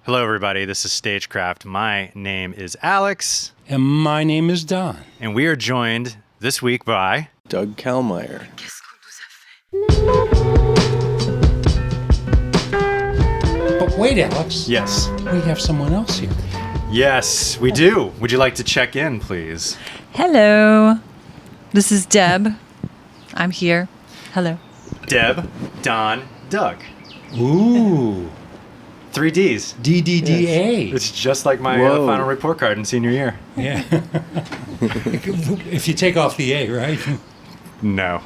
Hello, everybody. This is StageCraft. My name is Alex. And my name is Don. And we are joined this week by... Doug Kallmeyer. But wait, Alex. Yes. We have someone else here. Yes, we do. Would you like to check in, please? Hello. This is Deb. I'm here. Hello. Deb, Don, Doug. Ooh. 3 Ds. DDDA. It's just like my final report card in senior year. Yeah. If you take off the A, right? No.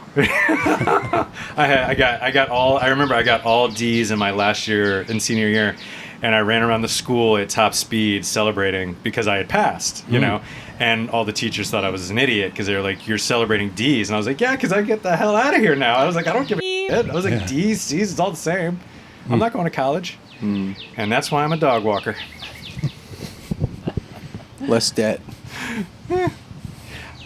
I remember I got all D's in my last year in senior year, and I ran around the school at top speed celebrating because I had passed, you know, and all the teachers thought I was an idiot because they were like, "You're celebrating D's," and I was like, "Yeah, because I get the hell out of here now." I was like, "I don't give a shit." I was like, "D's, C's, it's all the same. I'm not going to college." And that's why I'm a dog walker. Less debt.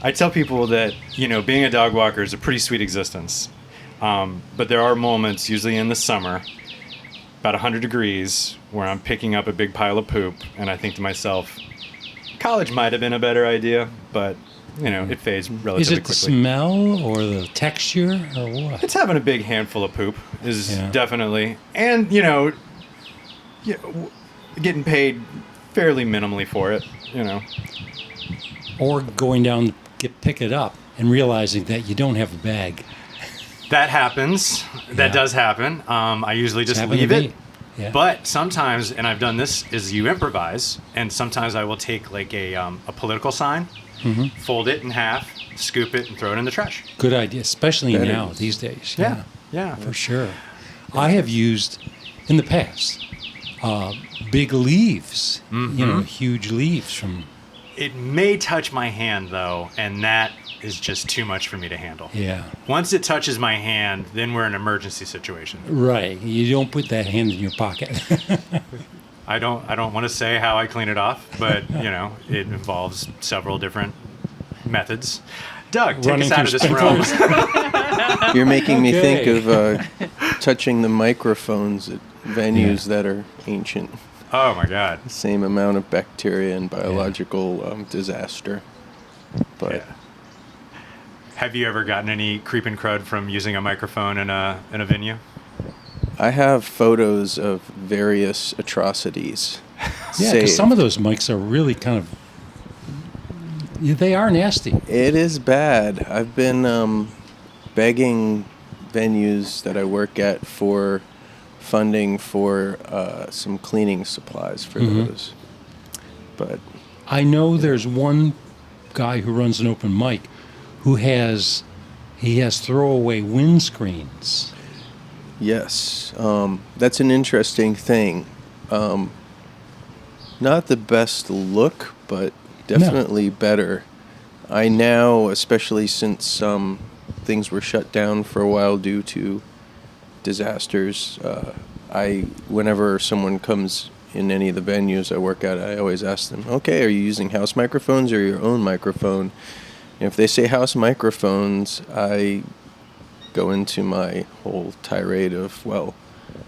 I tell people that, you know, being a dog walker is a pretty sweet existence. But there are moments, usually in the summer, about 100 degrees, where I'm picking up a big pile of poop, and I think to myself, college might have been a better idea, but, you know, it fades relatively quickly. Is it the smell or the texture or what? It's having a big handful of poop is definitely, and, you know, getting paid fairly minimally for it, you know. Or going down to pick it up and realizing that you don't have a bag. That happens. That does happen. I usually just leave it. Yeah. But sometimes, and I've done this, is you improvise, and sometimes I will take like a political sign, fold it in half, scoop it, and throw it in the trash. Good idea, especially these days. Yeah. For sure. I have used, in the past, big leaves, you know, huge leaves from... It may touch my hand, though, and that is just too much for me to handle. Yeah. Once it touches my hand, then we're in an emergency situation. Right. You don't put that hand in your pocket. I don't want to say how I clean it off, but, you know, it involves several different methods. Doug, take us out of this room. You're making me think of touching the microphones at venues that are ancient. Oh, my God. Same amount of bacteria and biological disaster. But Have you ever gotten any creep and crud from using a microphone in a venue? I have photos of various atrocities. Yeah, because some of those mics are really kind of... They are nasty. It is bad. I've been begging venues that I work at for funding for some cleaning supplies for those. But I know there's one guy who runs an open mic who has throwaway windscreens. Yes, that's an interesting thing. Not the best look, but definitely better. I now, especially since things were shut down for a while due to disasters, whenever someone comes in any of the venues I work at, I always ask them, okay, are you using house microphones or your own microphone? And if they say house microphones, I go into my whole tirade of, well,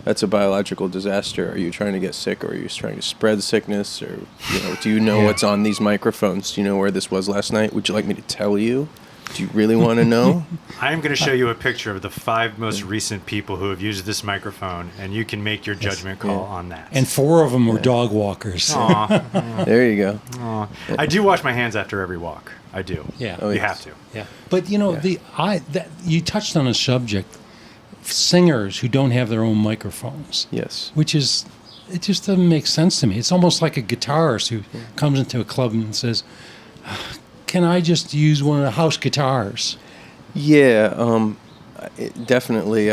that's a biological disaster. Are you trying to get sick, or are you trying to spread sickness? Or, you know, do you know what's on these microphones? Do you know where this was last night? Would you like me to tell you? Do you really want to know? I am going to show you a picture of the 5 most recent people who have used this microphone, and you can make your judgment call on that. And 4 of them were dog walkers. There you go. I do wash my hands after every walk. I do. Yeah. Oh, you have to. Yeah. But, you know, you touched on a subject, singers who don't have their own microphones. Yes. It just doesn't make sense to me. It's almost like a guitarist who comes into a club and says, can I just use one of the house guitars? Yeah, definitely.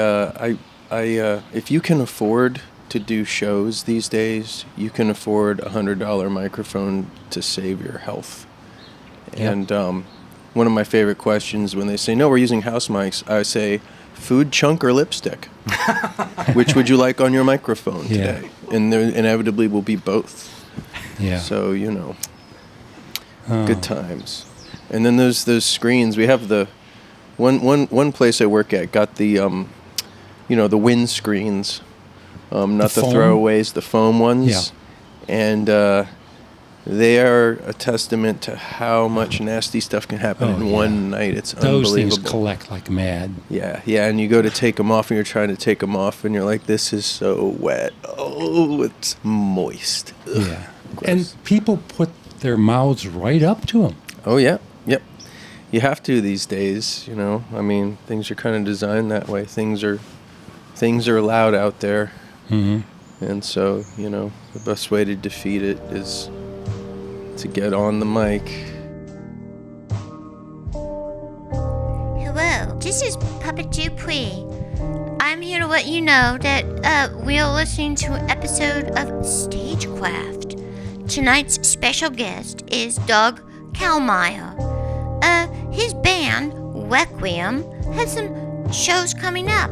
If you can afford to do shows these days, you can afford a $100 microphone to save your health. Yep. And one of my favorite questions when they say, no, we're using house mics, I say, food, chunk, or lipstick? Which would you like on your microphone today? And there inevitably will be both. Yeah. So, you know, good times. And then there's those screens. We have the one place I work at got the the wind screens, not the throwaways, the foam ones. Yeah. and they are a testament to how much nasty stuff can happen in one night. It's those unbelievable. things collect like mad. Yeah, and you go to take them off, and you're trying to take them off, and you're like, this is so wet. Oh, it's moist. Ugh, Yeah. gross. And people put their mouths right up to them. Oh, yeah, yep. You have to these days, you know. I mean, things are kind of designed that way. Things are allowed out there. Mm-hmm. And so, you know, the best way to defeat it is to get on the mic. Hello, this is Puppet Dupree. I'm here to let you know that we are listening to an episode of StageCraft. Tonight's special guest is Doug Kallmeyer. His band, Requiem, has some shows coming up.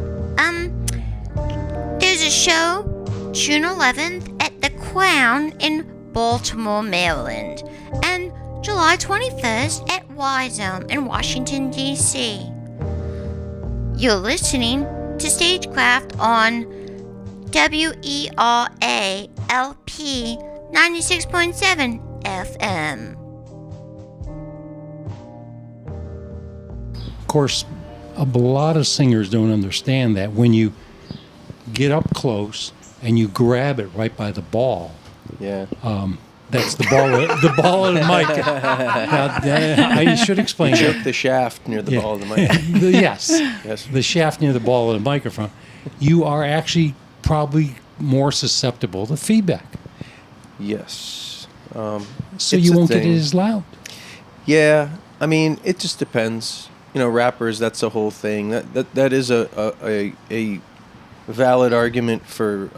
There's a show June 11th at the Crown in Baltimore, Maryland, and July 21st at Y-Zone in Washington, D.C. You're listening to StageCraft on WERALP 96.7 FM. Of course, a lot of singers don't understand that when you get up close and you grab it right by the ball, Yeah. that's the ball of the mic. Now, I should explain Choke that. the shaft near the ball of the mic. Yes. Yes. The shaft near the ball of the microphone. You are actually probably more susceptible to feedback. Yes. So It's you a won't get thing. it as loud. Yeah, I mean, it just depends. You know, rappers, that's the whole thing. That is a valid argument for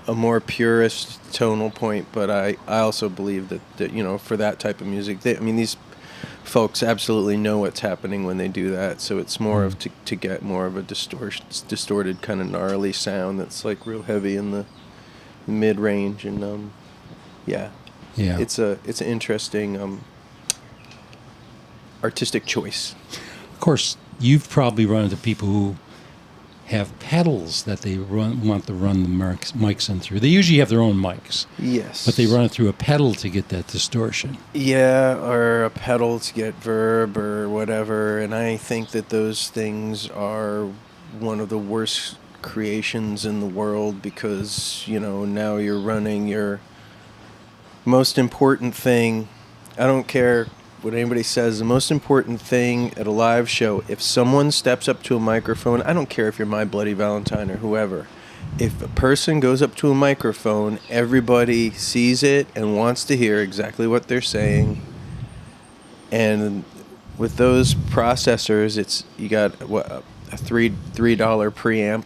a more purist tonal point, but I also believe that you know, for that type of music, these folks absolutely know what's happening when they do that, so it's more of to get more of a distorted kind of gnarly sound that's like real heavy in the mid-range, and yeah. It's an interesting artistic choice. Of course, you've probably run into people who have pedals that they want to run the mics in through. They usually have their own mics, Yes. but they run it through a pedal to get that distortion. Yeah, or a pedal to get verb or whatever, and I think that those things are one of the worst creations in the world, because, you know, now you're running your most important thing. I don't care what anybody says, the most important thing at a live show, if someone steps up to a microphone, I don't care if you're My Bloody Valentine or whoever, if a person goes up to a microphone, everybody sees it and wants to hear exactly what they're saying. And with those processors, you got a $3 preamp,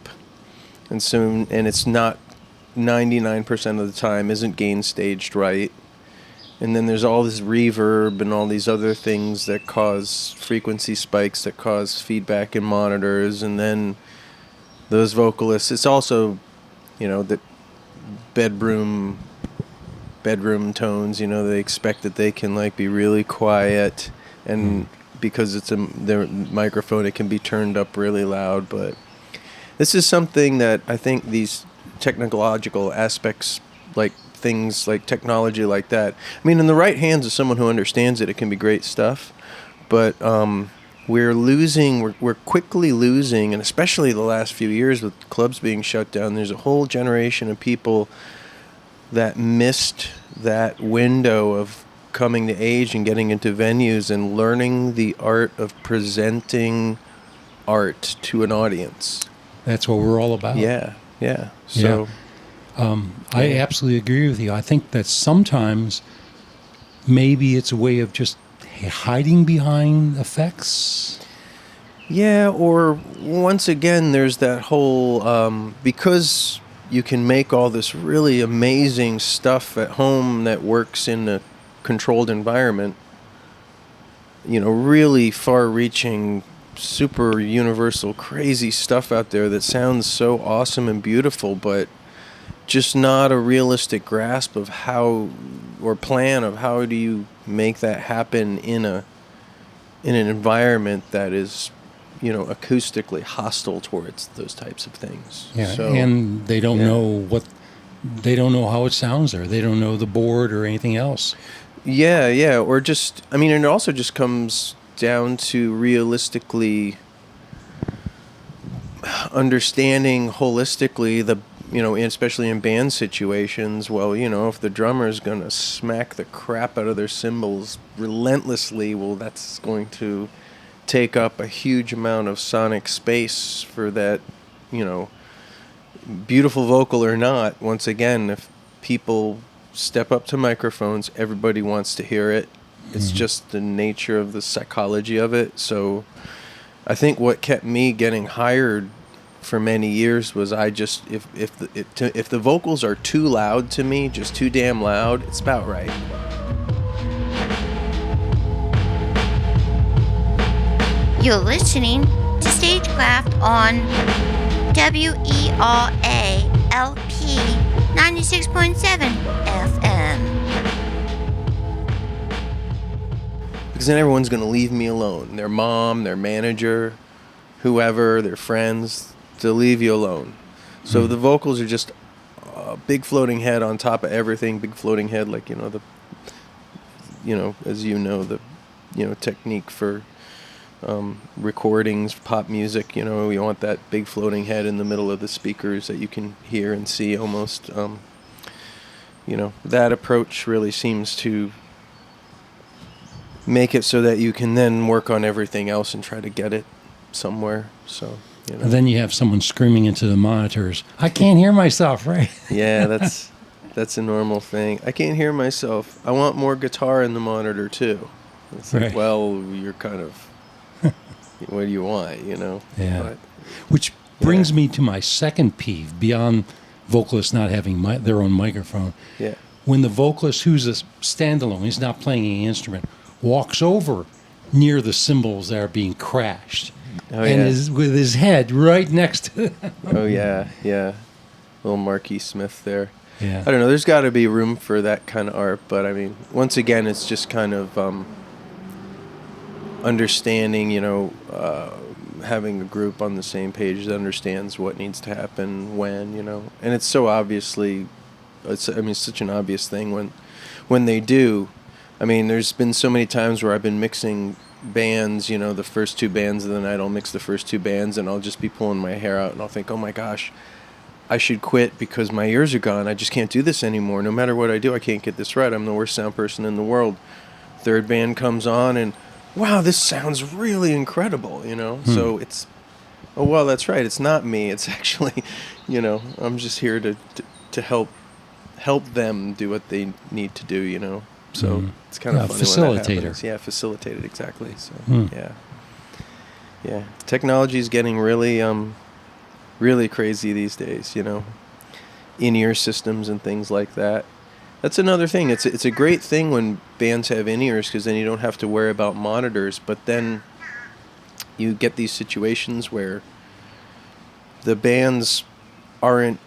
and it's not 99% of the time isn't gain staged right. And then there's all this reverb and all these other things that cause frequency spikes that cause feedback in monitors. And then those vocalists, it's also, you know, the bedroom tones, you know, they expect that they can like be really quiet, and because it's their microphone, it can be turned up really loud. But this is something that I think these technological aspects, like things like technology like that, I mean, in the right hands of someone who understands it, it can be great stuff. But we're quickly losing, and especially the last few years with clubs being shut down, there's a whole generation of people that missed that window of coming to age and getting into venues and learning the art of presenting art to an audience. That's what we're all about. Yeah. So I absolutely agree with you. I think that sometimes maybe it's a way of just hiding behind effects. yeah, or once again, there's that whole because you can make all this really amazing stuff at home that works in a controlled environment, you know, really far-reaching, super universal, crazy stuff out there that sounds so awesome and beautiful, but just not a realistic grasp of how, or plan of how do you make that happen in an environment that is, you know, acoustically hostile towards those types of things. Yeah, So, and they don't yeah. know what they don't know how it sounds there. They don't know the board or anything else. Yeah, or just, I mean, and it also just comes down to realistically understanding holistically especially in band situations, well, if the drummer's going to smack the crap out of their cymbals relentlessly, well, that's going to take up a huge amount of sonic space for that, beautiful vocal or not. Once again, if people step up to microphones, everybody wants to hear it. It's just the nature of the psychology of it. So I think what kept me getting hired for many years was if the vocals are too loud to me, just too damn loud, it's about right. You're listening to StageCraft on WERALP 96.7 FM. Because then everyone's going to leave me alone. Their mom, their manager, whoever, their friends, to leave you alone. So the vocals are just a big floating head on top of everything. Big floating head, like, the technique for recordings, pop music, you want that big floating head in the middle of the speakers that you can hear and see almost. That approach really seems to make it so that you can then work on everything else and try to get it somewhere. So, And then you have someone screaming into the monitors, "I can't hear myself," right? Yeah, that's a normal thing. I can't hear myself. I want more guitar in the monitor too. It's like, Right. well, you're kind of, what do you want, Yeah. But, Which brings me to my second peeve, beyond vocalists not having their own microphone. yeah. When the vocalist, who's a standalone, he's not playing any instrument, walks over near the cymbals that are being crashed, Oh, and yeah. is with his head right next to them. Oh, yeah. Little Marquis Smith there. Yeah. I don't know. There's got to be room for that kind of art, but I mean, once again, it's just kind of understanding, having a group on the same page that understands what needs to happen when, and it's so obviously, it's such an obvious thing when they do. I mean, there's been so many times where I've been mixing bands, the first two bands of the night, I'll mix the first two bands and I'll just be pulling my hair out and I'll think, oh my gosh, I should quit because my ears are gone. I just can't do this anymore. No matter what I do, I can't get this right. I'm the worst sound person in the world. Third band comes on and, wow, this sounds really incredible, So it's, oh, well, that's right. It's not me. It's actually, I'm just here to help them do what they need to do, So it's kind of funny when that facilitator. happens. Yeah, facilitated, exactly. So, yeah. Technology is getting really, really crazy these days, in-ear systems and things like that. That's another thing. It's a great thing when bands have in-ears because then you don't have to worry about monitors. But then you get these situations where the bands aren't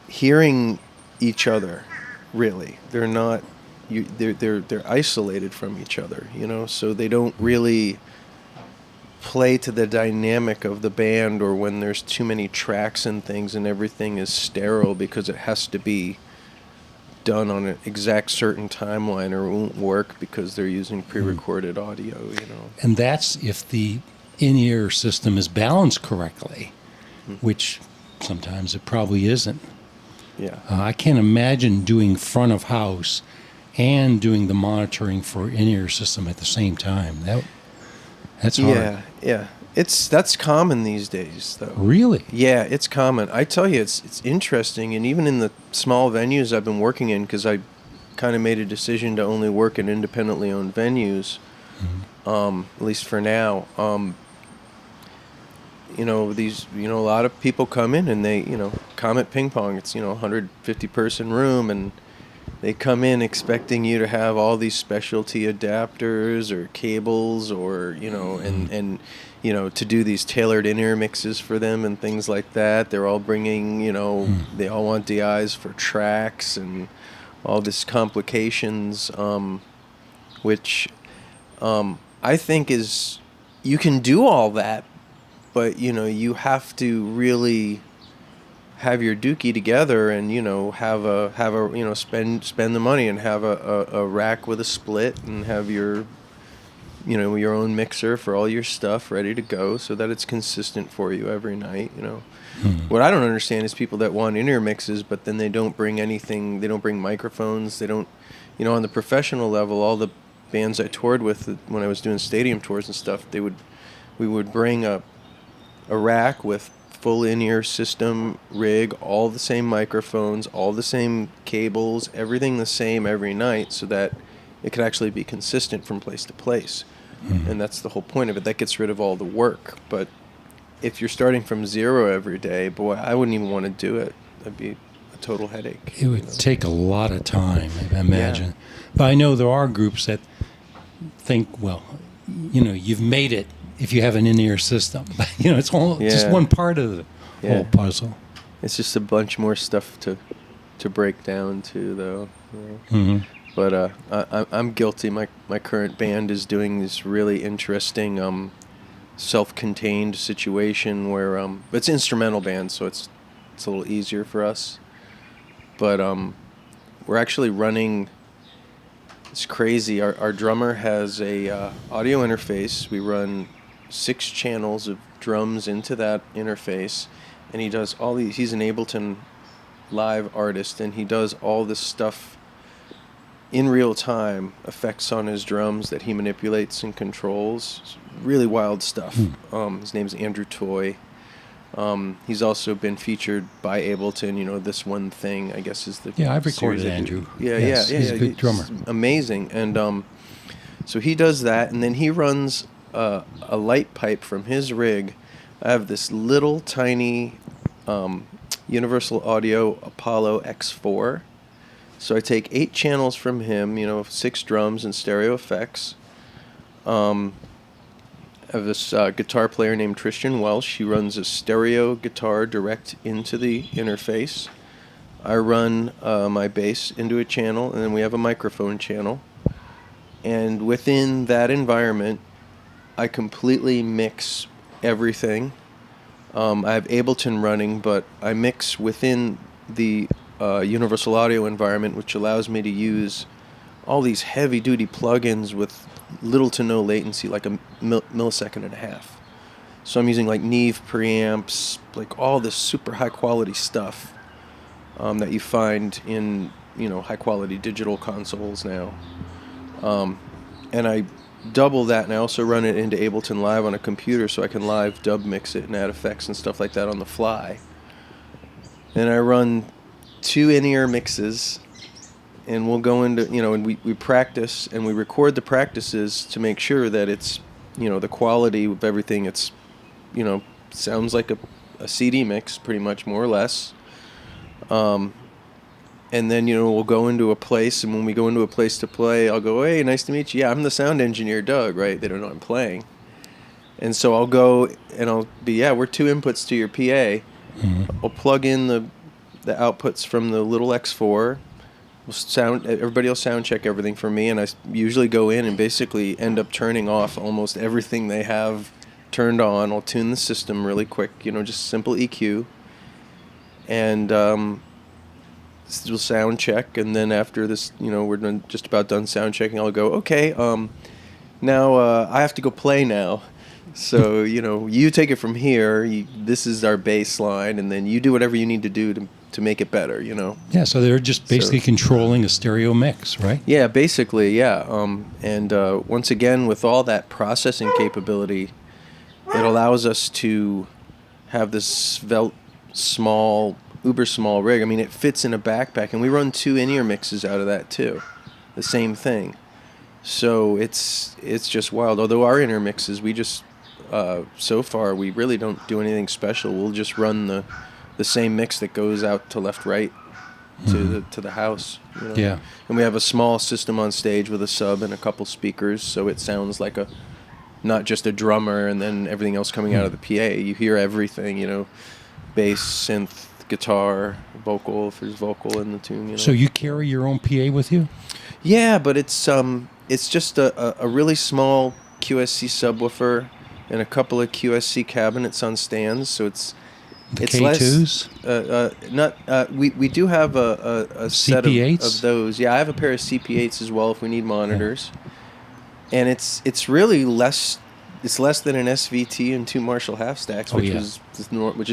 hearing each other. Really, they're not. They're isolated from each other. So they don't really play to the dynamic of the band, or when there's too many tracks and things and everything is sterile because it has to be done on an exact certain timeline or it won't work because they're using pre-recorded audio, And that's if the in-ear system is balanced correctly, which sometimes it probably isn't. Yeah. I can't imagine doing front of house and doing the monitoring for in-ear system at the same time. That's hard. Yeah. That's common these days, though. Really? Yeah, it's common. I tell you, it's interesting, and even in the small venues I've been working in, because I kind of made a decision to only work in independently owned venues, at least for now. A lot of people come in and they, Comet Ping Pong. It's 150 person room, and they come in expecting you to have all these specialty adapters or cables, or and to do these tailored in-ear mixes for them and things like that. They're all bringing, they all want DIs for tracks and all this complications, which I think is, you can do all that, but, you have to really have your dookie together and have a spend the money and have a rack with a split and have your your own mixer for all your stuff ready to go so that it's consistent for you every night. What I don't understand is people that want in-ear mixes but then they don't bring anything. They don't bring microphones. They don't on the professional level, all the bands I toured with when I was doing stadium tours and stuff, we would bring a rack with full in-ear system rig, all the same microphones, all the same cables, everything the same every night so that it could actually be consistent from place to place. And that's the whole point of it. That gets rid of all the work. But if you're starting from zero every day, boy, I wouldn't even want to do it. That'd be a total headache. It would take a lot of time, I imagine. Yeah. But I know there are groups that think, well, you've made it if you have an in-ear system. It's all just one part of the whole puzzle. It's just a bunch more stuff to break down too, though. But I'm guilty. My current band is doing this really interesting self-contained situation where it's instrumental band, so it's a little easier for us. But we're actually running. It's crazy. Our drummer has a audio interface. We run 6 channels of drums into that interface, and he does all these. He's an Ableton Live artist, and he does all this stuff in real time, effects on his drums that he manipulates and controls. It's really wild stuff. His name's Andrew Toy. He's also been featured by Ableton. This One Thing, I guess, is the I've recorded Andrew. He's a good drummer. Amazing, and so he does that, and then he runs a light pipe from his rig. I have this little tiny Universal Audio Apollo X4. So I take 8 channels from him, 6 drums and stereo effects. I have this guitar player named Tristan Welsh. He runs a stereo guitar direct into the interface. I run my bass into a channel, and then we have a microphone channel. And within that environment, I completely mix everything. I have Ableton running, but I mix within the Universal Audio environment, which allows me to use all these heavy-duty plugins with little to no latency, like a millisecond and a half. So I'm using like Neve preamps, like all this super high-quality stuff that you find in high-quality digital consoles now. And I double that, and I also run it into Ableton Live on a computer, so I can live dub mix it and add effects and stuff like that on the fly. And I run 2 in-ear mixes, and we'll go into, and we practice, and we record the practices to make sure that it's, the quality of everything, it's, sounds like a CD mix, pretty much, more or less. And then, we'll go into a place, and when we go into a place to play, I'll go, hey, nice to meet you. Yeah, I'm the sound engineer, Doug, right? They don't know I'm playing. And so I'll go, and I'll be, we're 2 inputs to your PA. I'll plug in the outputs from the little X4. Everybody will sound check everything for me, and I usually go in and basically end up turning off almost everything they have turned on. I'll tune the system really quick, just simple EQ. And we'll sound check, and then after this, we're just about done sound checking, I'll go, okay, now I have to go play now. So, you take it from here. This is our bass line, and then you do whatever you need to do to make it better, Yeah, so they're just basically controlling a stereo mix, right? Yeah, basically, yeah. And once again, with all that processing capability, it allows us to have this svelte, small, uber small rig. I mean, it fits in a backpack, and we run 2 in-ear mixes out of that, too. The same thing. So it's just wild. Although our in-ear mixes, we just... so far, we really don't do anything special. We'll just run the same mix that goes out to left, right, to the house. Yeah. And we have a small system on stage with a sub and a couple speakers, so it sounds like not just a drummer and then everything else coming out of the PA. You hear everything, bass, synth, guitar, vocal, if there's vocal in the tune. So you carry your own PA with you? Yeah, but it's just a really small QSC subwoofer and a couple of QSC cabinets on stands, so The It's K2s? not. We do have a set of CP8s? those. Yeah, I have a pair of CP8s as well if we need monitors. And it's really less. It's less than an SVT and 2 Marshall half stacks, which is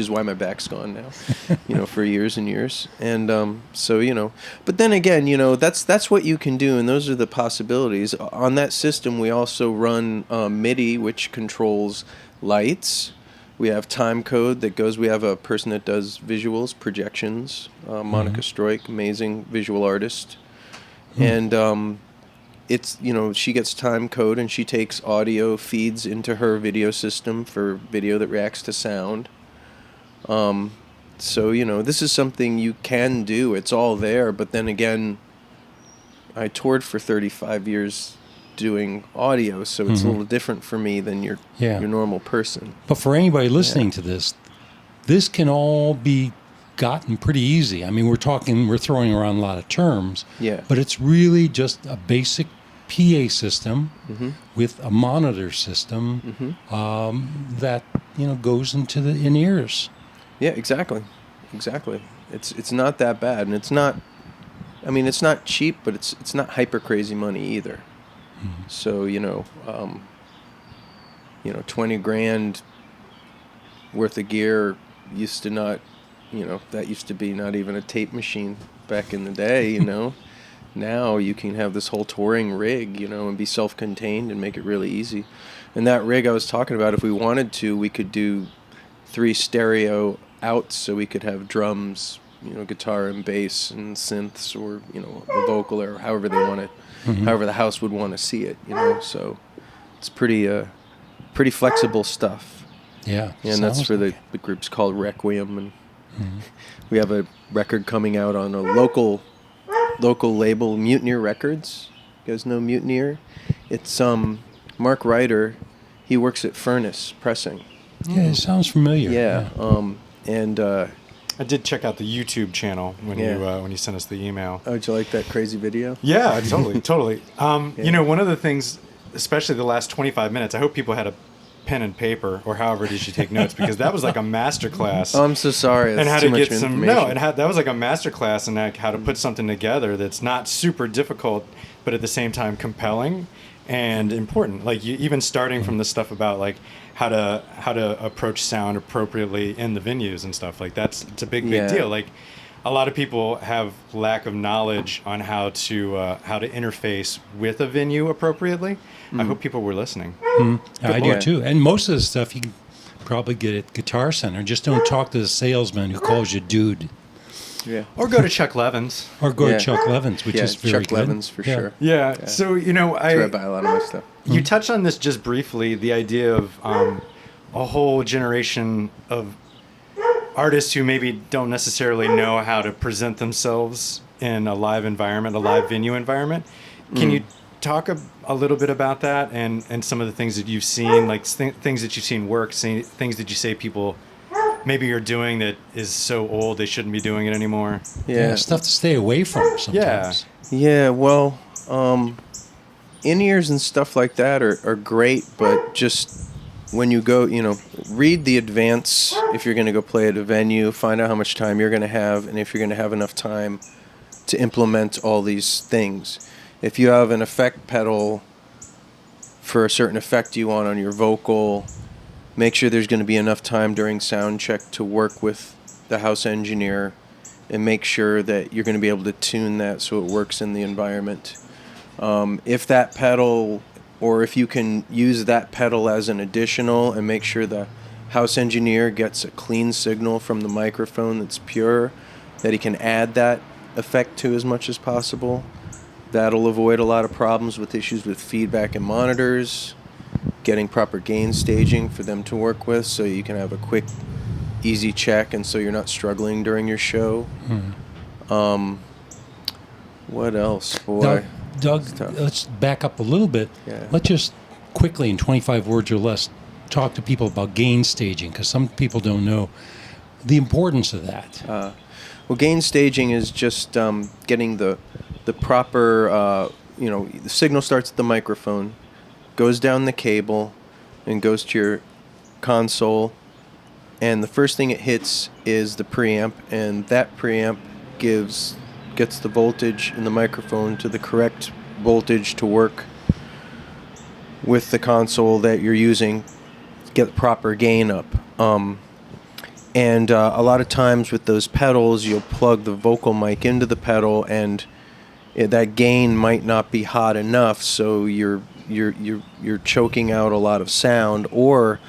why my back's gone now, for years and years. And so but then again, that's what you can do, and those are the possibilities. On that system, we also run MIDI, which controls lights. We have time code that goes. We have a person that does visuals, projections, Monica Stroik, amazing visual artist, and. It's she gets time code and she takes audio feeds into her video system for video that reacts to sound. So this is something you can do. It's all there, but then again, I toured for 35 years doing audio, so it's a little different for me than your normal person. But for anybody listening to this can all be gotten pretty easy. I mean, we're throwing around a lot of terms, but it's really just a basic PA system with a monitor system that goes into the in-ears. Yeah, exactly. It's not that bad, and it's not. I mean, it's not cheap, but it's not hyper crazy money either. So 20 grand worth of gear used to not. That used to be not even a tape machine back in the day, Now you can have this whole touring rig, and be self-contained and make it really easy. And that rig I was talking about, if we wanted to, we could do 3 stereo outs, so we could have drums, guitar and bass and synths, or, a vocal, or however they want it, however the house would want to see it, So it's pretty flexible stuff. Yeah. And that's for the group's called Requiem, and we have a record coming out on a local label, Mutineer Records. You guys know Mutineer? It's Mark Ryder. He works at Furnace Pressing. Yeah, it sounds familiar. Yeah. And I did check out the YouTube channel when you sent us the email. Oh, did you like that crazy video? Yeah, totally. One of the things, especially the last 25 minutes, I hope people had a pen and paper or however it is you take notes, because that was like a master class. Oh, I'm so sorry. That's and how to to get some that was like a master class in how to put something together that's not super difficult, but at the same time compelling and important. Like even starting from the stuff about like how to approach sound appropriately in the venues and stuff like it's a big deal. Like a lot of people have lack of knowledge on how to interface with a venue appropriately. I hope people were listening. I do too. And most of the stuff you can probably get at Guitar Center. Just don't talk to the salesman who calls you dude. Yeah. Or go to Chuck Levin's. Or go to Chuck Levin's, which is very Chuck good. Levin's for sure. Yeah. So I buy a lot of my stuff. You touched on this just briefly, the idea of a whole generation of artists who maybe don't necessarily know how to present themselves in a live environment, a live venue environment. Can you talk a little bit about that and some of the things that you've seen, like things that you've seen work, things that you say people maybe are doing that is so old they shouldn't be doing it anymore? Yeah, stuff to stay away from sometimes. Yeah, well, in-ears and stuff like that are great, but just when you go, read the advance if you're going to go play at a venue, find out how much time you're going to have, and if you're going to have enough time to implement all these things. If you have an effect pedal for a certain effect you want on your vocal, make sure there's going to be enough time during sound check to work with the house engineer and make sure that you're going to be able to tune that so it works in the environment. If that pedal, or if you can use that pedal as an additional and make sure the house engineer gets a clean signal from the microphone that's pure, that he can add that effect to as much as possible, that'll avoid a lot of problems with issues with feedback and monitors, getting proper gain staging for them to work with so you can have a quick, easy check and so you're not struggling during your show. What else, boy? Doug, let's back up a little bit. Yeah. Let's just quickly, in 25 words or less, talk to people about gain staging, because some people don't know the importance of that. Well, gain staging is just getting the proper, the signal starts at the microphone, goes down the cable, and goes to your console, and the first thing it hits is the preamp, and that preamp gets the voltage in the microphone to the correct voltage to work with the console that you're using, get the proper gain up. And a lot of times with those pedals, you'll plug the vocal mic into the pedal, and that gain might not be hot enough, so you're choking out a lot of sound, or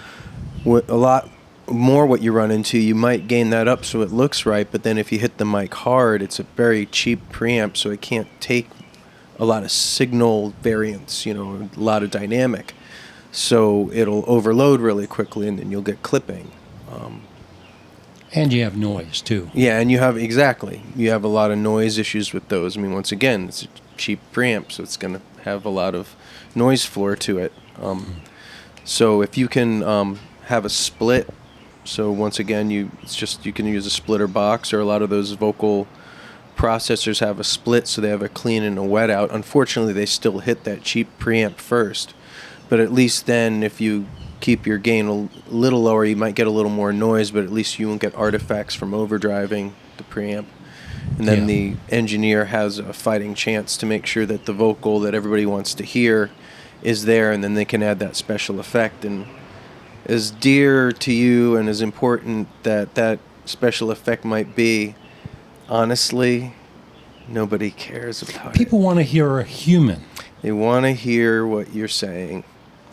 a lot more what you run into, you might gain that up so it looks right, but then if you hit the mic hard, it's a very cheap preamp, so it can't take a lot of signal variance, a lot of dynamic. So it'll overload really quickly, and then you'll get clipping. And you have noise, too. Yeah, and you have a lot of noise issues with those. I mean, once again, it's a cheap preamp, so it's going to have a lot of noise floor to it. So if you can have a split, so once again, you can use a splitter box, or a lot of those vocal processors have a split, so they have a clean and a wet out. Unfortunately, they still hit that cheap preamp first, but at least then if you keep your gain a little lower, you might get a little more noise, but at least you won't get artifacts from overdriving the preamp. And then the engineer has a fighting chance to make sure that the vocal that everybody wants to hear is there, and then they can add that special effect. And as dear to you and as important that special effect might be, honestly, nobody cares about it. People want to hear a human. They want to hear what you're saying.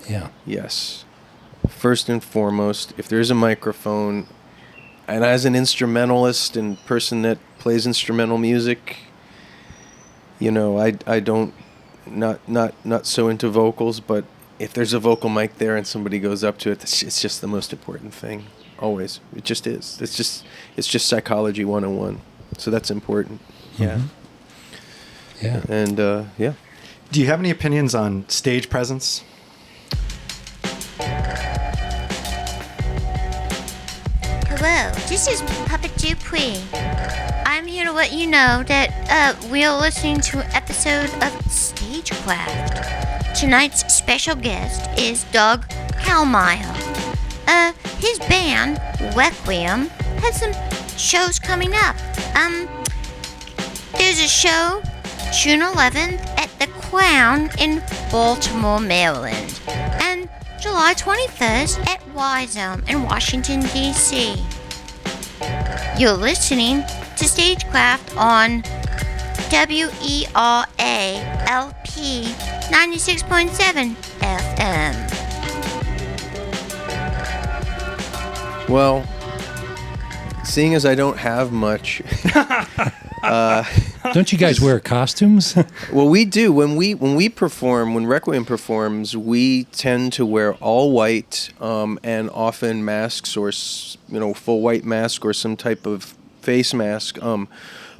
Yeah. Yes. First and foremost, if there's a microphone, and as an instrumentalist and person that plays instrumental music, I don't, not so into vocals, but if there's a vocal mic there and somebody goes up to it, it's just the most important thing. Always. It just is. It's just psychology 101. So that's important. Mm-hmm. Yeah. And, yeah. Do you have any opinions on stage presence? Hello, this is Puppet Dupuis. I'm here to let you know that we're listening to an episode of StageCraft. Tonight's special guest is Doug Kallmeyer. His band, Requiem, has some shows coming up. There's a show June 11th at the Crown in Baltimore, Maryland, and July 21st at Y-Zone in Washington, D.C. You're listening to StageCraft on WERALP 96.7 FM. Well, seeing as I don't have much... Don't you guys wear costumes? Well, we do. When we perform, when Requiem performs, we tend to wear all white, and often masks, or full white mask or some type of face mask.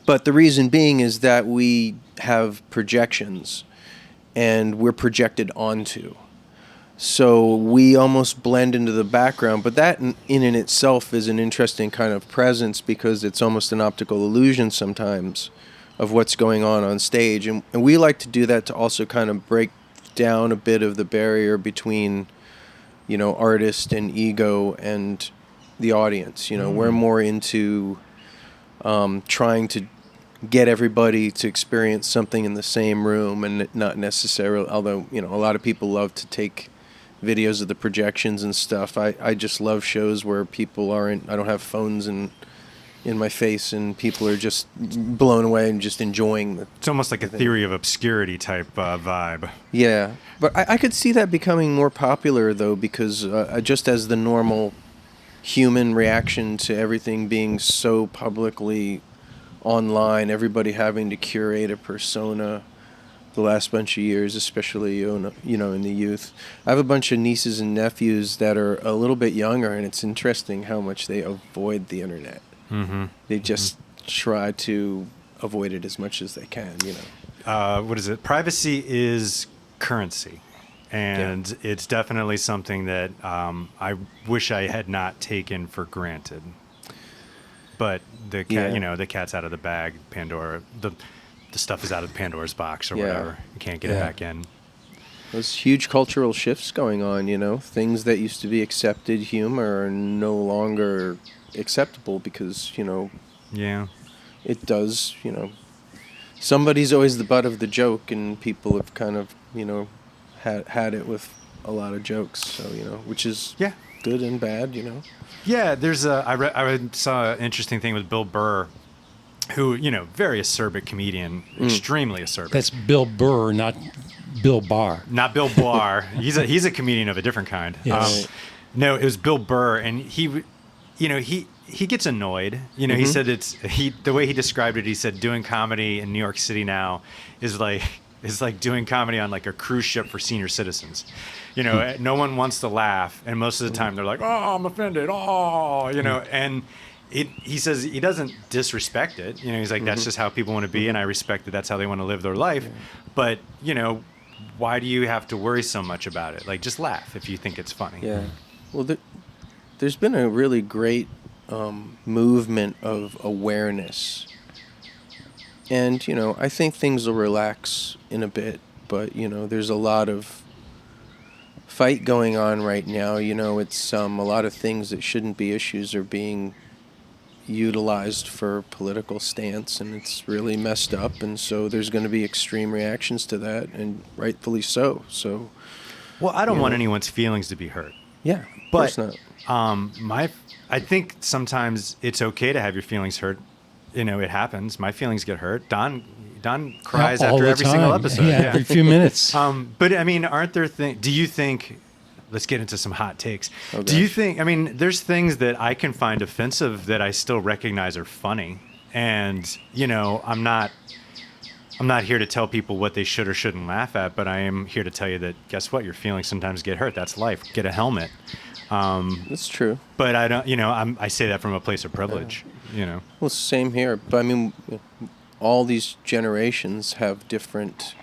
But the reason being is that we have projections, and we're projected onto. So we almost blend into the background, but that in itself is an interesting kind of presence, because it's almost an optical illusion sometimes of what's going on stage. And we like to do that to also kind of break down a bit of the barrier between, artist and ego and the audience. We're more into trying to get everybody to experience something in the same room, and not necessarily, although, a lot of people love to take videos of the projections and stuff. I just love shows where people I don't have phones in my face, and people are just blown away and just enjoying the... It's almost like a theory of obscurity type vibe. Yeah, but I could see that becoming more popular, though, because just as the normal human reaction to everything being so publicly online, everybody having to curate a persona the last bunch of years, especially in the youth. I have a bunch of nieces and nephews that are a little bit younger, and it's interesting how much they avoid the internet. Mm-hmm. They just try to avoid it as much as they can. What is it? Privacy is currency, and it's definitely something that I wish I had not taken for granted. But the cat's out of the bag. Pandora, the stuff is out of Pandora's box or whatever. You can't get it back in. There's huge cultural shifts going on, you know. Things that used to be accepted humor are no longer acceptable because, you know, Yeah. it does, you know, somebody's always the butt of the joke, and people have kind of, you know, had it with a lot of jokes, so, you know, which is Yeah. good and bad, you know. Yeah, there's I saw an interesting thing with Bill Burr, who, you know, very acerbic comedian, extremely acerbic. That's Bill Burr, not Bill Barr. Not Bill Barr. He's a comedian of a different kind. Yes. No, it was Bill Burr, and he, you know, he gets annoyed. You know, he said the way he described it. He said doing comedy in New York City now is like doing comedy on like a cruise ship for senior citizens. You know, no one wants to laugh, and most of the time they're like, "Oh, I'm offended." Oh, you know, and he says he doesn't disrespect it. You know, he's like, that's just how people want to be, and I respect that that's how they want to live their life. But, you know, why do you have to worry so much about it? Like, just laugh if you think it's funny. Yeah. Well, there's been a really great movement of awareness. And, you know, I think things will relax in a bit, but, you know, there's a lot of fight going on right now. You know, it's a lot of things that shouldn't be issues are being utilized for political stance, and it's really messed up, and so there's going to be extreme reactions to that, and rightfully so. So, Well, I don't want anyone's feelings to be hurt. yeah, of But course not. I think sometimes it's okay to have your feelings hurt. You know, it happens. My feelings get hurt. Don cries All after the every time. single episode. Yeah, every few minutes. But I mean, aren't there things? Do you think? Let's get into some hot takes. Oh, Do you gosh. think? I mean, there's things that I can find offensive that I still recognize are funny, and you know, I'm not here to tell people what they should or shouldn't laugh at, but I am here to tell you that guess what? Your feelings sometimes get hurt. That's life. Get a helmet. That's true. But I don't. You know, I say that from a place of privilege. You know. Well, same here. But I mean, all these generations have different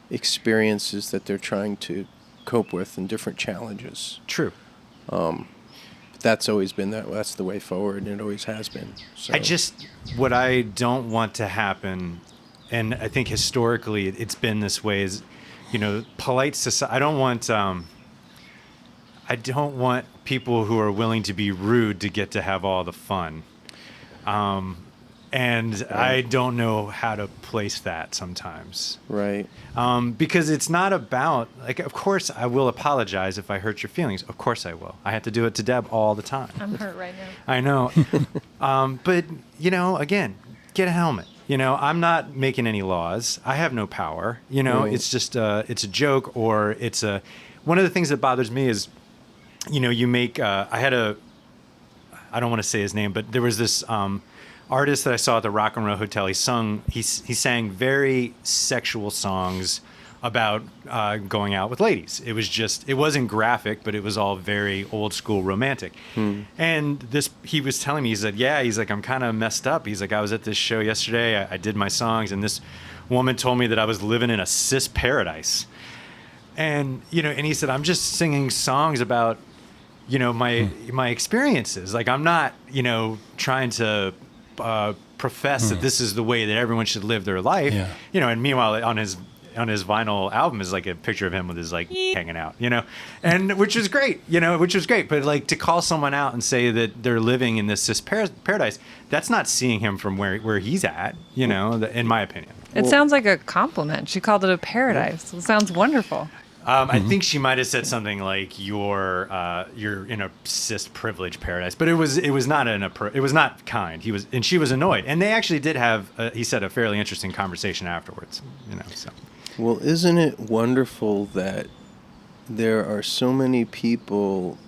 experiences that they're trying to cope with and different challenges. True. That's always been that's the way forward, and it always has been. So. What I don't want to happen, and I think historically it's been this way, is, you know, polite society. I don't want people who are willing to be rude to get to have all the fun. And I don't know how to place that sometimes. Right. Because it's not about, like, of course I will apologize if I hurt your feelings. Of course I will. I have to do it to Deb all the time. I'm hurt right now. I know. But, you know, again, get a helmet. You know, I'm not making any laws. I have no power. You know, Right. it's just it's a joke, or one of the things that bothers me is, you know, you make, I don't want to say his name, but there was this artist that I saw at the Rock and Roll Hotel. He sang very sexual songs about going out with ladies. It wasn't graphic, but it was all very old school romantic. And he was telling me, he said, he's like, I'm kind of messed up. He's like, I was at this show yesterday. I did my songs, and this woman told me that I was living in a cis paradise. And, you know, and he said, I'm just singing songs about, you know, my experiences. Like, I'm not, you know, trying to profess that this is the way that everyone should live their life. Yeah. You know, and meanwhile on his vinyl album is like a picture of him with his like hanging out, you know, and which was great, but like to call someone out and say that they're living in this cis paradise, that's not seeing him from where he's at, you know, in my opinion. It sounds like a compliment. She called it a paradise. It sounds wonderful. I think she might have said something like you're in a cis privileged paradise, but it was not kind. She was annoyed, and they actually did have he said a fairly interesting conversation afterwards. You know, so. Well, isn't it wonderful that there are so many people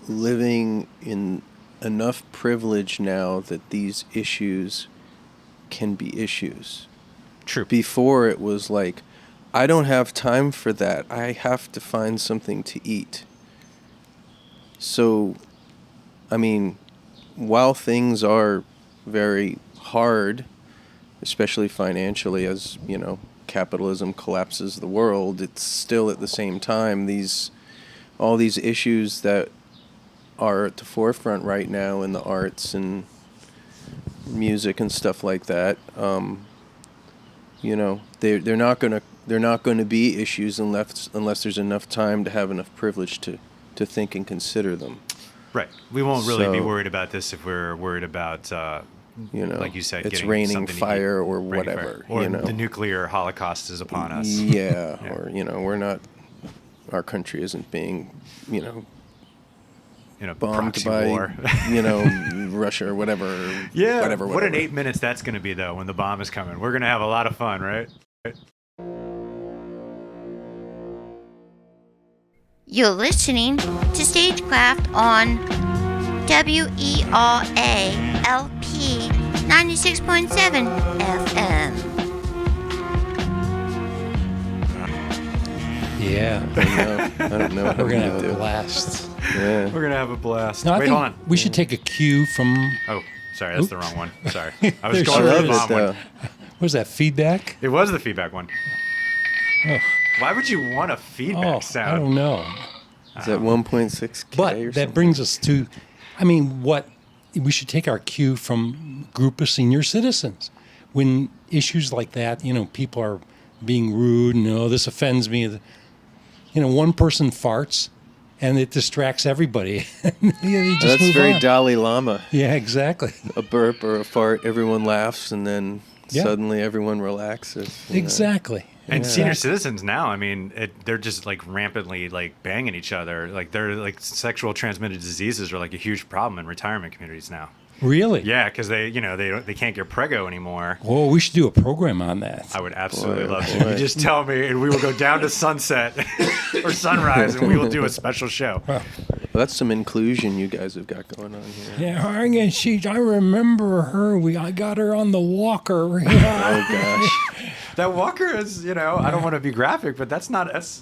living in enough privilege now that these issues can be issues? True. Before it was like, I don't have time for that. I have to find something to eat. So, I mean, while things are very hard, especially financially, as, you know, capitalism collapses the world, it's still at the same time all these issues that are at the forefront right now in the arts and music and stuff like that. you know, they're not gonna be issues unless there's enough time to have enough privilege to think and consider them. Right. We won't really be So- worried about this if we're worried about, You know, like you said, it's getting raining something to fire eat. or Raining whatever. fire. Or you know, the nuclear holocaust is upon us. Yeah, Yeah. or you know, we're not. Our country isn't being, you know, You know, bombed proxy by, war. you know, Russia or whatever. Yeah. whatever. What an 8 minutes that's going to be, though, when the bomb is coming. We're going to have a lot of fun, right? You're listening to StageCraft on WERALP 96.7 FM. Yeah. I don't know. We're going to have a blast. Yeah. We're going to have a blast. No, I Wait, think hold on. we should take a cue from, Oh, sorry. That's the wrong one. Sorry. I was There's going I for love the it bomb though. one. what was that, feedback? It was the feedback one. Oh, Why would you want a feedback I sound? don't know. Is that 1.6K But or that something? brings us to, I mean, we should take our cue from a group of senior citizens. When issues like that, you know, people are being rude and, oh, this offends me. You know, one person farts and it distracts everybody. You just That's move very on. Dalai Lama. Yeah, exactly. A burp or a fart, everyone laughs, and then Yeah. suddenly everyone relaxes. you know. Exactly. And Yeah. senior citizens now, I mean, they're just like rampantly like banging each other. Like they're like sexual transmitted diseases are like a huge problem in retirement communities now. Really? Yeah, because they can't get prego anymore. Oh, we should do a program on that. I would absolutely Boy, love to. boy. You just tell me, and we will go down to sunset or sunrise, and we will do a special show. Well, that's some inclusion you guys have got going on here. Yeah, I remember her. I got her on the walker. Oh gosh. That walker is, I don't want to be graphic, but that's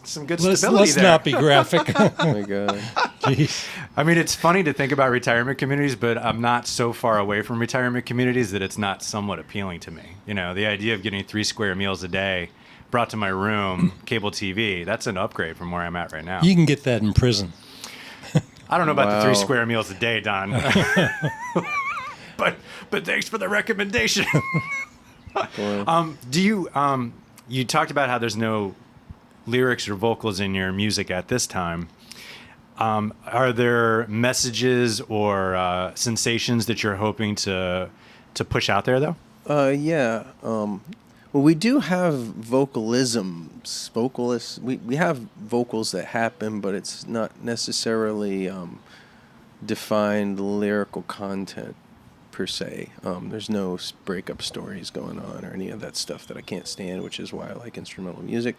some good stability Let's there. not be graphic. Oh my god. Jeez. I mean, it's funny to think about retirement communities, but I'm not so far away from retirement communities that it's not somewhat appealing to me. The idea of getting 3 square meals a day brought to my room, cable TV, that's an upgrade from where I'm at right now. You can get that in prison. I don't know about the Wow. 3 square meals a day, Don. but thanks for the recommendation. Boy. You talked about how there's no lyrics or vocals in your music at this time. Are there messages or sensations that you're hoping to push out there, though? Yeah. Well, we do have vocalists. We have vocals that happen, but it's not necessarily defined lyrical content per se. There's no breakup stories going on or any of that stuff that I can't stand, which is why I like instrumental music.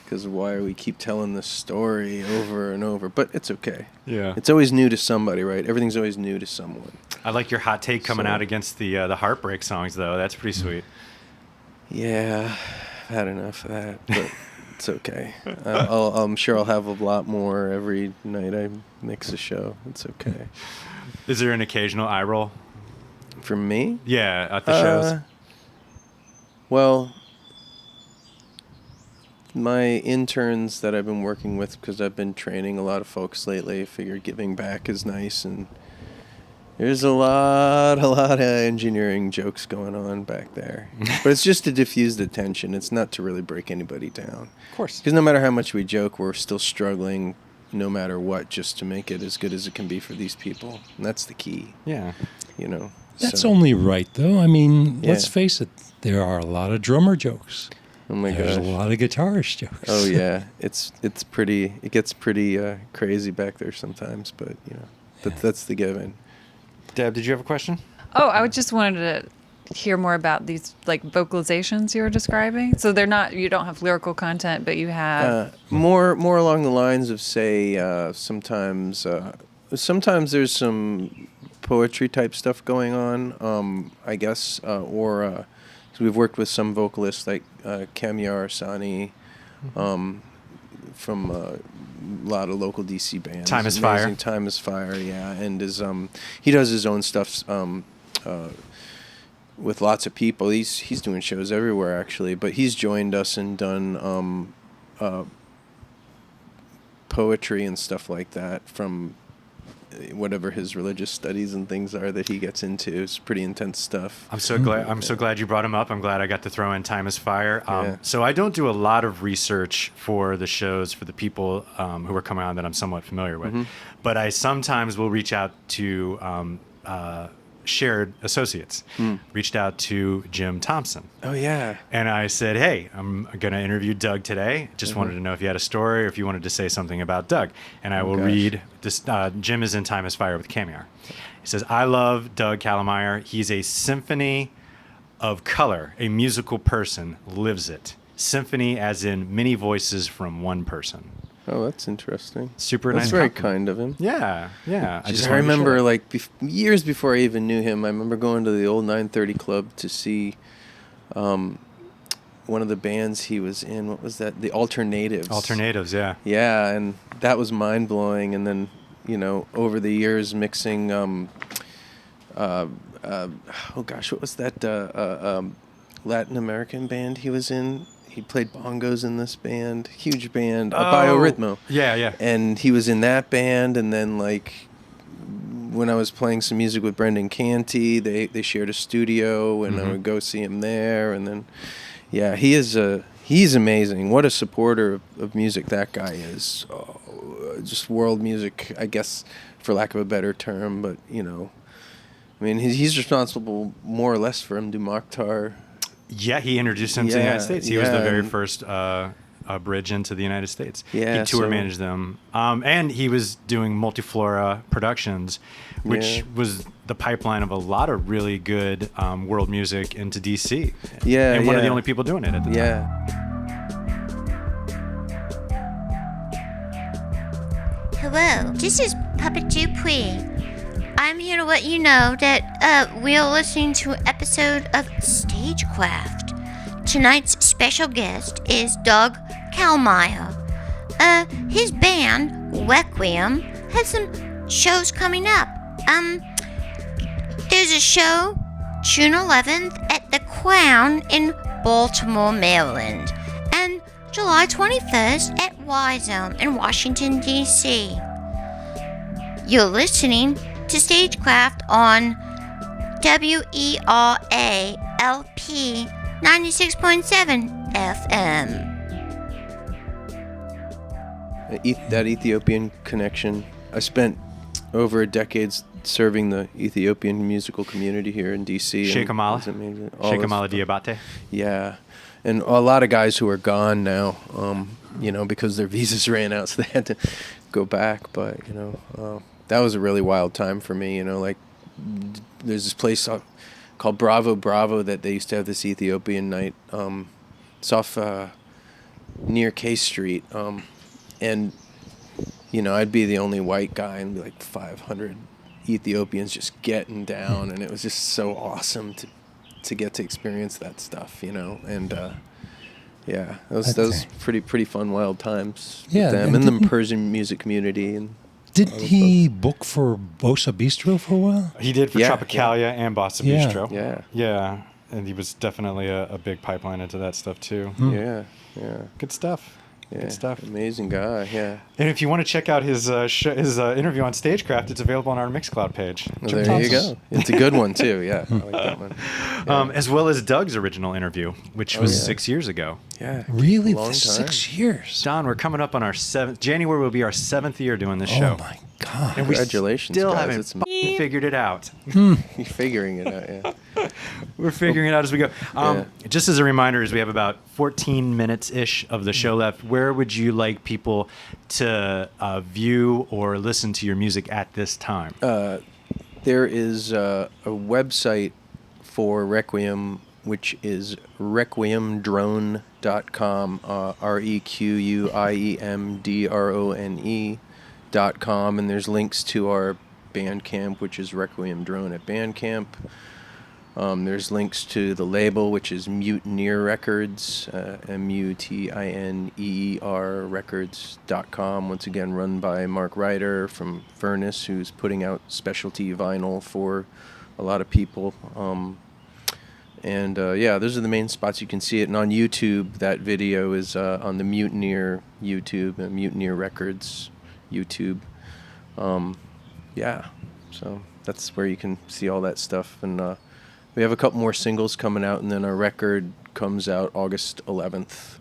Because why we keep telling the story over and over, but it's okay. Yeah. It's always new to somebody, right? Everything's always new to someone. I like your hot take coming So- out against the heartbreak songs, though. That's pretty sweet. Yeah, I've had enough of that, but it's okay. I'm sure I'll have a lot more every night I mix a show. It's okay. Is there an occasional eye roll? For me? Yeah, at the shows. Well, my interns that I've been working with, because I've been training a lot of folks lately, I figured giving back is nice, and there's a lot of engineering jokes going on back there. But it's just to diffuse the tension. It's not to really break anybody down. Of course. Because no matter how much we joke, we're still struggling, no matter what, just to make it as good as it can be for these people. And that's the key, Yeah. That's So- only right, though. I mean, let's Yeah. face it. There are a lot of drummer jokes. Oh my There's gosh. a lot of guitarist jokes. Oh yeah, it gets pretty crazy back there sometimes, but that's the given. Deb, did you have a question? Oh, I just wanted to hear more about these like vocalizations you were describing. So you don't have lyrical content, but you have. More along the lines of say sometimes there's some poetry type stuff going on. I guess so we've worked with some vocalists like Kallmeyer, Sani, from a lot of local DC bands. Time is Amazing. Fire. Time is Fire, yeah, and he does his own stuff with lots of people. He's doing shows everywhere actually, but he's joined us and done poetry and stuff like that from whatever his religious studies and things are that he gets into. Is pretty intense stuff. I'm so glad you brought him up. I'm glad I got to throw in Time is Fire. So I don't do a lot of research for the shows for the people who are coming on that I'm somewhat familiar with, but I sometimes will reach out to shared associates. Reached out to Jim Thompson. Oh yeah. And I said, hey, I'm going to interview Doug today. Just wanted to know if you had a story or if you wanted to say something about Doug. And I will read this. Jim is in Time is Fire with Kallmeyer. He says, I love Doug Kallmeyer. He's a symphony of color. A musical person lives it. Symphony as in many voices from one person. Oh, that's interesting. Super That's nice. very compliment. kind of him. Yeah. I remember, like, years before I even knew him, I remember going to the old 930 Club to see one of the bands he was in. What was that? The Alternatives. Alternatives, yeah. Yeah, and that was mind-blowing. And then, over the years mixing, oh gosh, what was that Latin American band he was in? He played bongos in this band, huge band, Biorhythmo. Yeah. And he was in that band, and then, like, when I was playing some music with Brendan Canty, they shared a studio, and I would go see him there, and then, yeah, he's amazing. What a supporter of music that guy is. Just world music, I guess, for lack of a better term, but, I mean, he's responsible more or less for M. Du Mokhtar. Yeah, he introduced him to the United States. He was the very first bridge into the United States. Yeah, he tour managed them. And he was doing Multiflora Productions, which was the pipeline of a lot of really good world music into D.C. Yeah, and one of the only people doing it at the time. Yeah. Hello, this is Puppet Dupuis. I'm here to let you know that we're listening to an episode of StageCraft. Tonight's special guest is Doug Kallmeyer. His band, Requiem, has some shows coming up. There's a show June 11th at the Crown in Baltimore, Maryland, and July 21st at Y-Zone in Washington, D.C. You're listening to StageCraft on WERALP 96.7 FM. That Ethiopian connection. I spent over a decade serving the Ethiopian musical community here in D.C. Sheikh Amala Diabate. Yeah. And a lot of guys who are gone now, because their visas ran out, so they had to go back. But, that was a really wild time for me, like, there's this place called Bravo Bravo that they used to have this Ethiopian night. It's off near K Street. And, I'd be the only white guy and be like 500 Ethiopians just getting down. And it was just so awesome to get to experience that stuff, and yeah, those pretty fun, wild times with them and the Persian music community. And didn't he book for Bossa Bistro for a while? He did for Tropicalia and Bossa Bistro. Yeah, and he was definitely a big pipeline into that stuff too. Yeah. Good stuff. Yeah, good stuff. Amazing guy. Yeah. And if you want to check out his interview on StageCraft, it's available on our Mixcloud page. Well, there you go. It's a good one too. Yeah, I like that one. Yeah. As well as Doug's original interview, which was 6 years ago. Yeah. Really? Long time. 6 years. Don, we're coming up on our 7th. January will be our 7th year doing this show. Oh my God! And we Congratulations, still guys. haven't It's figured it out. You're figuring it out. Yeah. We're figuring it out as we go. Just as a reminder, as we have about 14 minutes-ish of the show left, where would you like people to view or listen to your music at this time? There is a website for Requiem, which is requiemdrone.com, requiemdrone.com, and there's links to our Bandcamp, which is Requiem Drone at Bandcamp. There's links to the label, which is Mutineer Records, MUTINEER Records.com. Once again, run by Mark Ryder from Furnace, who's putting out specialty vinyl for a lot of people. Those are the main spots you can see it. And on YouTube, that video is on the Mutineer YouTube, Mutineer Records YouTube. yeah, so that's where you can see all that stuff. And we have a couple more singles coming out, and then our record comes out August 11th.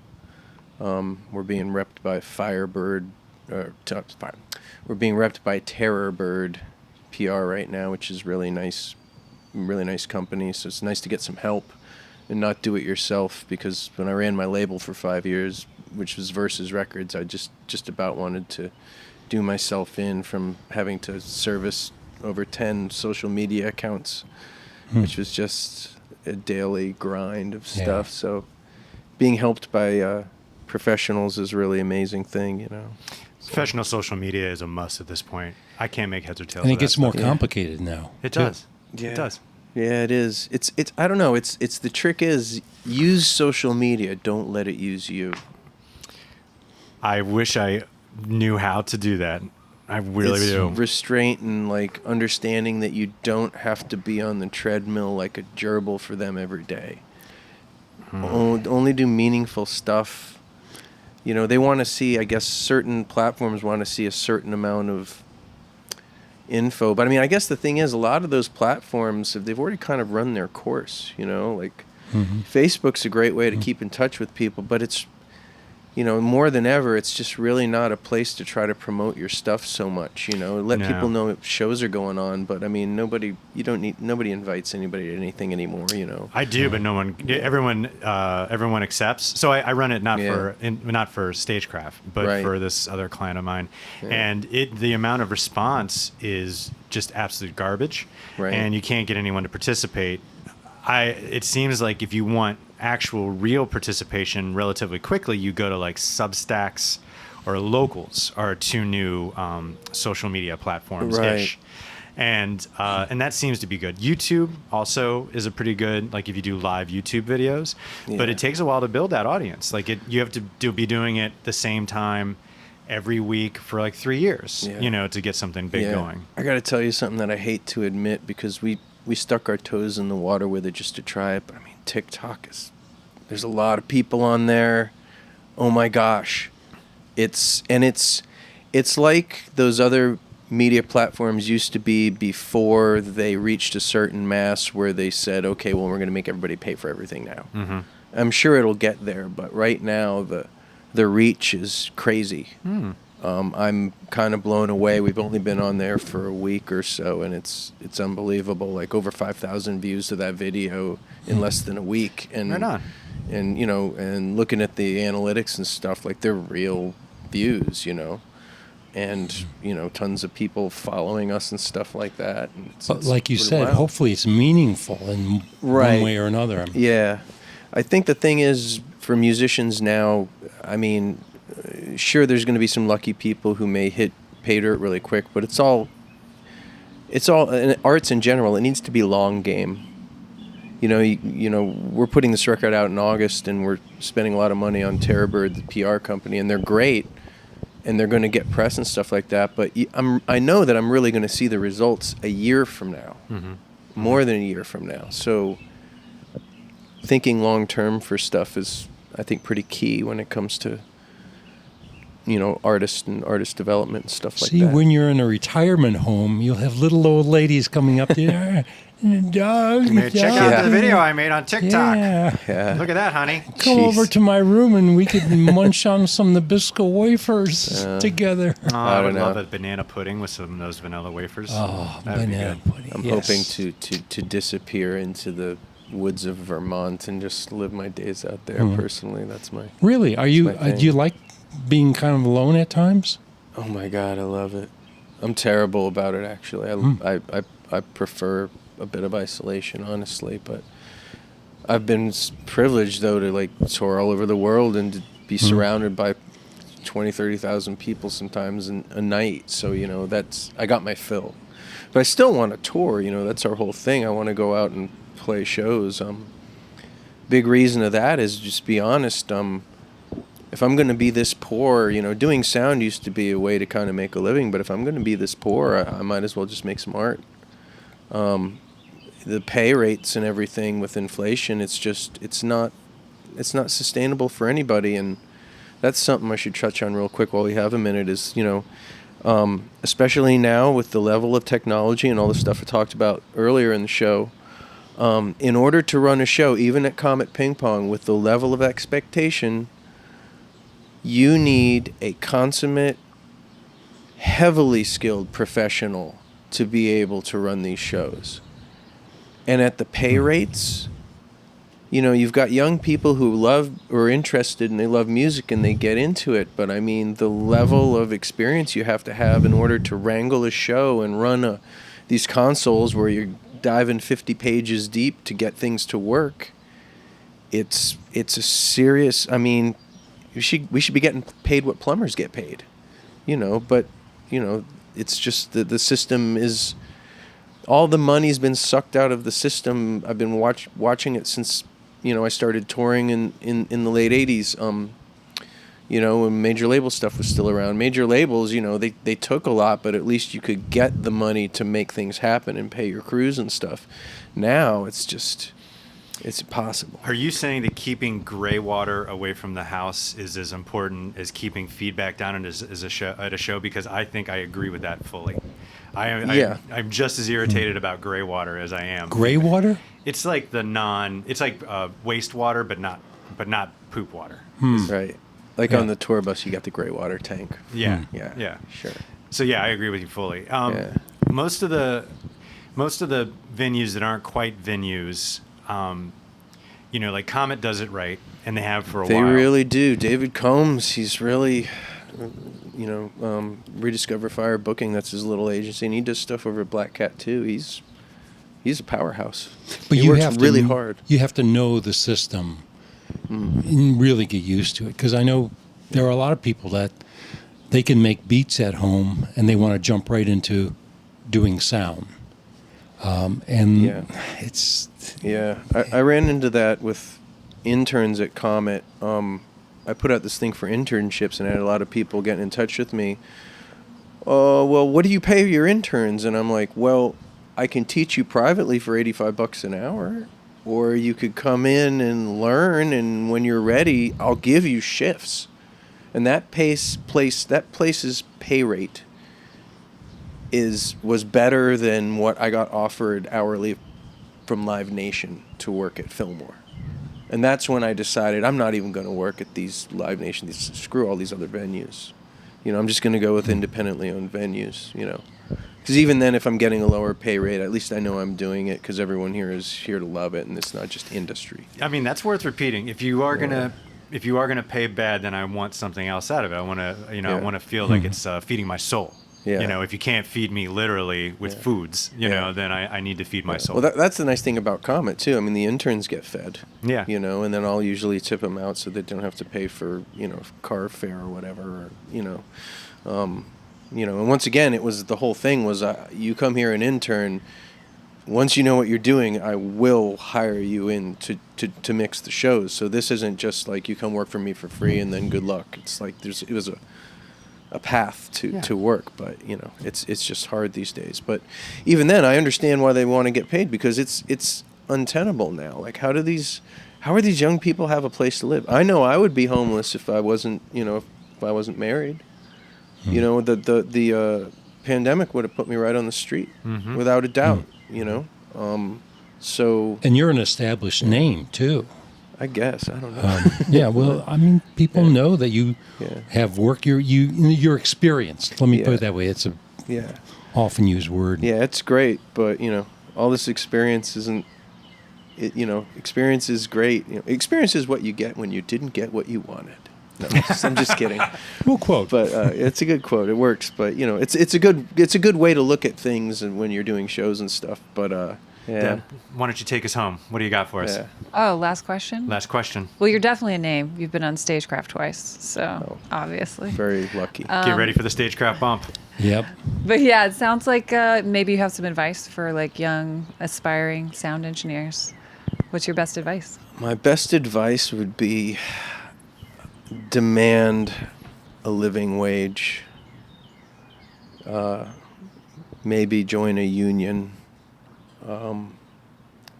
We're being repped by Firebird. We're being repped by Terrorbird PR right now, which is really nice company. So it's nice to get some help and not do it yourself, because when I ran my label for 5 years, which was Versus Records, I just about wanted to do myself in from having to service over 10 social media accounts, which was just a daily grind of stuff. So being helped by professionals is a really amazing thing, you know. Professional social media is a must at this point. I can't make heads or tails. And it of that gets more stuff. complicated now. It does. Yeah. It does. Yeah, it is. It's I don't know. It's the trick is use social media. Don't let it use you. I wish I knew how to do that. I really do. Restraint and like understanding that you don't have to be on the treadmill like a gerbil for them every day. Only do meaningful stuff. You know, they want to see, I guess certain platforms want to see a certain amount of info. But I mean, I guess the thing is, a lot of those platforms, they've already kind of run their course, you know, like Facebook's a great way to keep in touch with people, but it's, you know, more than ever, it's just really not a place to try to promote your stuff so much, you know, let people know shows are going on. But I mean, nobody invites anybody to anything anymore, you know. I do, but everyone accepts. So I run it not for StageCraft, but for this other client of mine. Yeah. And the amount of response is just absolute garbage. Right. And you can't get anyone to participate. It seems like if you want actual real participation relatively quickly, you go to like Substacks or Locals are two new social media platforms ish. And that seems to be good. YouTube also is a pretty good, like if you do live YouTube videos, but it takes a while to build that audience. Like you have to be doing it the same time every week for like 3 years, you know, to get something big going. I got to tell you something that I hate to admit, because we stuck our toes in the water with it just to try it. But I mean, TikTok there's a lot of people on there. Oh my gosh. It's like those other media platforms used to be before they reached a certain mass where they said, okay, well, we're going to make everybody pay for everything now. Mm-hmm. I'm sure it'll get there, but right now the reach is crazy. I'm kind of blown away. We've only been on there for a week or so, and it's unbelievable. Like over 5,000 views to that video in less than a week. And right on. And you know, and looking at the analytics and stuff, like they're real views, you know, and you know, tons of people following us and stuff like that. And but like you said, hopefully it's meaningful in one way or another. Yeah, I think the thing is for musicians now, I mean, sure, there's going to be some lucky people who may hit pay dirt really quick, but it's all and arts in general. It needs to be long game. You know, we're putting this record out in August, and we're spending a lot of money on Terrorbird, the PR company, and they're great, and they're going to get press and stuff like that. But I know that I'm really going to see the results a year from now, more than a year from now. So thinking long term for stuff is, I think, pretty key when it comes to, you know, artist development and stuff like that. See, when you're in a retirement home, you'll have little old ladies coming up to you. Doug, check out the video I made on TikTok. Yeah. Look at that, honey. Come over to my room and we could munch on some Nabisco wafers together. Oh, I would love a banana pudding with some of those vanilla wafers. Oh, banana pudding. I'm hoping to disappear into the woods of Vermont and just live my days out there. Personally, that's my really. Are you? Do you like being kind of alone at times? Oh my God, I love it. I'm terrible about it, actually. I prefer a bit of isolation, honestly, but I've been privileged though to like tour all over the world and to be surrounded by 20,000-30,000 people sometimes in a night. So, you know, I got my fill, but I still want to tour. You know, that's our whole thing. I want to go out and play shows. Big reason of that is, just be honest, if I'm going to be this poor, you know, doing sound used to be a way to kind of make a living, but if I'm going to be this poor, I might as well just make some art. The pay rates and everything with inflation, it's not sustainable for anybody. And that's something I should touch on real quick while we have a minute is, you know, especially now with the level of technology and all the stuff I talked about earlier in the show. In order to run a show, even at Comet Ping Pong, with the level of expectation, you need a consummate, heavily skilled professional to be able to run these shows. And at the pay rates, you know, you've got young people who love or are interested and they love music and they get into it. But I mean, the level of experience you have to have in order to wrangle a show and run these consoles where you're diving 50 pages deep to get things to work. It's a serious, I mean, we should be getting paid what plumbers get paid, you know, but, you know, it's just that the system is, all the money's been sucked out of the system. I've been watching it since, you know, I started touring in the late 80s, you know, when major label stuff was still around. Major labels, you know, they took a lot, but at least you could get the money to make things happen and pay your crews and stuff. Now it's just, it's impossible. Are you saying that keeping gray water away from the house is as important as keeping feedback down at a show? Because I think I agree with that fully. I'm just as irritated about gray water as I am. Gray water? It's like it's like wastewater, but not poop water. Right. Like on the tour bus, you got the gray water tank. Yeah. Yeah. Sure. So yeah, I agree with you fully. Most of the venues that aren't quite venues, you know, like Comet does it right, and they have for a while. They really do. David Combs, he's really, you know, Rediscover Fire Booking. That's his little agency, and he does stuff over at Black Cat too. He's a powerhouse. But he works really hard. You have to know the system and really get used to it. Because I know there are a lot of people that they can make beats at home and they want to jump right into doing sound. It's... Yeah, I ran into that with interns at Comet. I put out this thing for internships and I had a lot of people getting in touch with me. Well, what do you pay your interns? And I'm like, well, I can teach you privately for $85 an hour, or you could come in and learn, and when you're ready, I'll give you shifts. And that place's pay rate was better than what I got offered hourly from Live Nation to work at Fillmore. And that's when I decided I'm not even going to work at these Live Nation, screw all these other venues. You know, I'm just going to go with independently owned venues, you know. Because even then, if I'm getting a lower pay rate, at least I know I'm doing it because everyone here is here to love it, and it's not just industry. I mean, that's worth repeating. If you are gonna pay bad, then I want something else out of it. I want to, I want to feel like it's feeding my soul. Yeah. You know, if you can't feed me literally with foods, you know, then I need to feed my soul. Well, that's the nice thing about Comet too. I mean, the interns get fed. Yeah. You know, and then I'll usually tip them out so they don't have to pay for, you know, car fare or whatever. Or, you know, and once again, it was the whole thing was you come here an intern. Once you know what you're doing, I will hire you in to mix the shows. So this isn't just like you come work for me for free and then good luck. It's like it was a path to work, but you know it's just hard these days. But even then, I understand why they want to get paid, because it's untenable now. Like how are these young people have a place to live? I know I would be homeless if I wasn't married. You know, the pandemic would have put me right on the street without a doubt. You know, so and you're an established name too. I guess, I don't know. Well, I mean, people know that you have work. You're experienced. Let me put it that way. It's a often used word. Yeah, it's great, but you know, all this experience isn't. Experience is great. You know, experience is what you get when you didn't get what you wanted. No, I'm just kidding. We'll quote, but it's a good quote. It works, but you know, it's a good way to look at things and when you're doing shows and stuff. But Deb, why don't you take us home? What do you got for us? Oh, last question? Last question. Well, you're definitely a name. You've been on StageCraft twice, so obviously. Very lucky. Get ready for the StageCraft bump. Yep. But yeah, it sounds like maybe you have some advice for like young, aspiring sound engineers. What's your best advice? My best advice would be demand a living wage. Maybe join a union.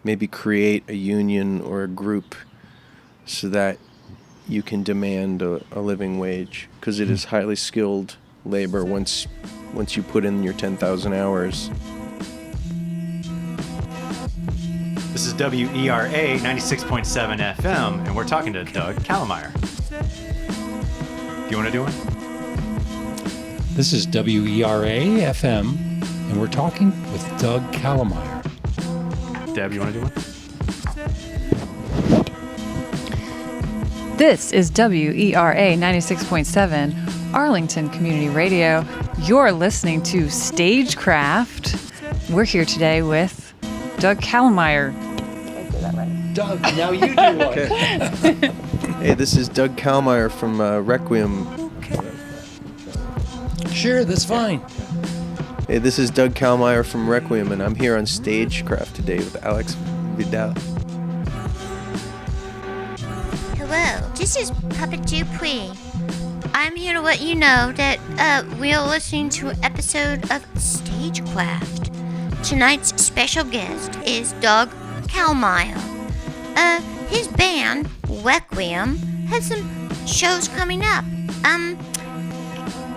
Maybe create a union or a group so that you can demand a living wage, because it is highly skilled labor once you put in your 10,000 hours. This is WERA 96.7 FM, and we're talking to Doug Kallmeyer. Do you want to do one? This is WERA FM, and we're talking with Doug Kallmeyer. Deb, you want to do one? This is WERA 96.7 Arlington Community Radio. You're listening to StageCraft. We're here today with Doug Kallmeyer. Did I say that right? Doug, now you do one. Hey, this is Doug Kallmeyer from Requiem. Sure, that's fine. Hey, this is Doug Kallmeyer from Requiem, and I'm here on StageCraft today with Alex Vidal. Hello, this is Puppet Dupuis. I'm here to let you know that we're listening to an episode of StageCraft. Tonight's special guest is Doug Kallmeyer. His band, Requiem, has some shows coming up.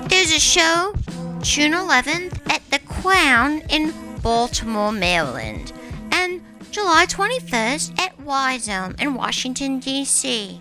There's a show June 11th at the Crown in Baltimore, Maryland, and July 21st at Y Zone in Washington, D.C.